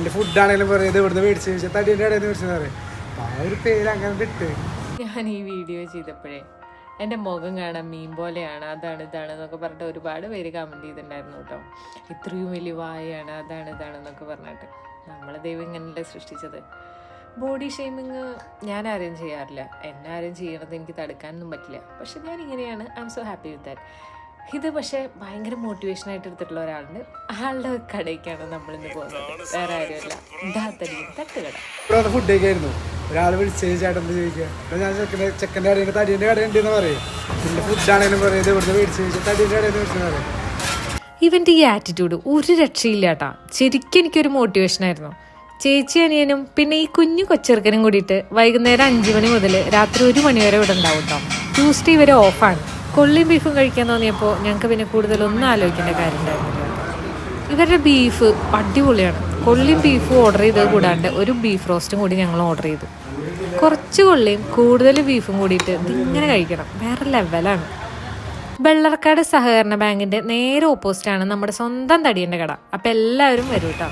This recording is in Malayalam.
പിന്നെ ഫുഡാണെങ്കിലും പറയുന്നത് ഇവിടുന്ന് മേടിച്ച് ചോദിച്ചാൽ തടീൻ്റെ കടയിൽ നിന്ന് മേടിച്ചെന്ന് പറയും. ആ ഒരു പേര് അങ്ങനെ ഇട്ട്. ഞാൻ ഈ വീഡിയോ ചെയ്തപ്പോഴേ എൻ്റെ മുഖം കാണാൻ മീൻ പോലെയാണ്, അതാണ് ഇതാണ് എന്നൊക്കെ പറഞ്ഞിട്ട് ഒരുപാട് പേര് കമൻറ്റ് ചെയ്തിട്ടുണ്ടായിരുന്നു കേട്ടോ. ഇത്രയും വലിയ വായാണ്, അതാണ് ഇതാണെന്നൊക്കെ പറഞ്ഞിട്ട്. നമ്മളെ ദൈവം ഇങ്ങനെയല്ലേ സൃഷ്ടിച്ചത്. ബോഡി ഷെയ്മിങ് ഞാൻ ആരെയും ചെയ്യാറില്ല, എന്നെ ആരെയും ചെയ്യണത് എനിക്ക് തടുക്കാനൊന്നും പറ്റില്ല. പക്ഷെ ഞാൻ ഇങ്ങനെയാണ്, I M so happy with that. ഇത് പക്ഷേ ഭയങ്കര മോട്ടിവേഷനായിട്ട് എടുത്തിട്ടുള്ള ഒരാളുണ്ട്. ആളുടെ കടയ്ക്കാണ് നമ്മളിന്ന് പോകുന്നത്, വേറെ ആരുമല്ല. ദാത്തടിയും തട്ടുകട. ഇവിടെ ഫുഡ് കഴിക്കായിരുന്നു. ഒരാൾ വിളിച്ച് ചേട്ടൻ എന്ത് ചോദിക്കുക, ഞാൻ ചെക്കൻ്റെ കടയിൽ തടീൻ്റെ കടയുണ്ടെന്ന് പറയും. പിന്നെ ഫുഡാണെങ്കിലും പറയുന്നത് ഇവിടുന്ന് മേടിച്ച് ചോദിച്ചാൽ തടീൻ്റെ കടയിൽ നിന്ന് മേടിച്ചെന്ന് പറയും. ഇവൻ്റെ ഈ ആറ്റിറ്റ്യൂഡ് ഒരു രക്ഷയില്ല കേട്ടാ. ശരിക്കും എനിക്കൊരു മോട്ടിവേഷനായിരുന്നു. ചേച്ചി അനിയനും പിന്നെ ഈ കുഞ്ഞു കൊച്ചെറുക്കനും കൂടിയിട്ട് വൈകുന്നേരം 5 മണി മുതൽ രാത്രി 1 മണി വരെ ഇവിടെ ഉണ്ടാവും കേട്ടോ. ട്യൂസ്ഡേ ഇവരെ ഓഫാണ്. കൊള്ളിയും ബീഫും കഴിക്കാൻ തോന്നിയപ്പോൾ ഞങ്ങൾക്ക് പിന്നെ കൂടുതലൊന്നും ആലോചിക്കേണ്ട കാര്യം ഉണ്ടായിരുന്നില്ല. ഇവരുടെ ബീഫ് അടിപൊളിയാണ്. കൊള്ളിയും ബീഫും ഓർഡർ ചെയ്തത് കൂടാണ്ട് ഒരു ബീഫ് റോസ്റ്റും കൂടി ഞങ്ങൾ ഓർഡർ ചെയ്തു. കുറച്ച് കൊള്ളിയും കൂടുതൽ ബീഫും കൂടിയിട്ട് ഇതിങ്ങനെ കഴിക്കണം, വേറെ ലെവലാണ്. വെള്ളർക്കാട് സഹകരണ ബാങ്കിൻ്റെ നേരെ ഓപ്പോസിറ്റാണ് നമ്മുടെ സ്വന്തം തടിയൻ്റെ കട. അപ്പം എല്ലാവരും വരും കേട്ടോ.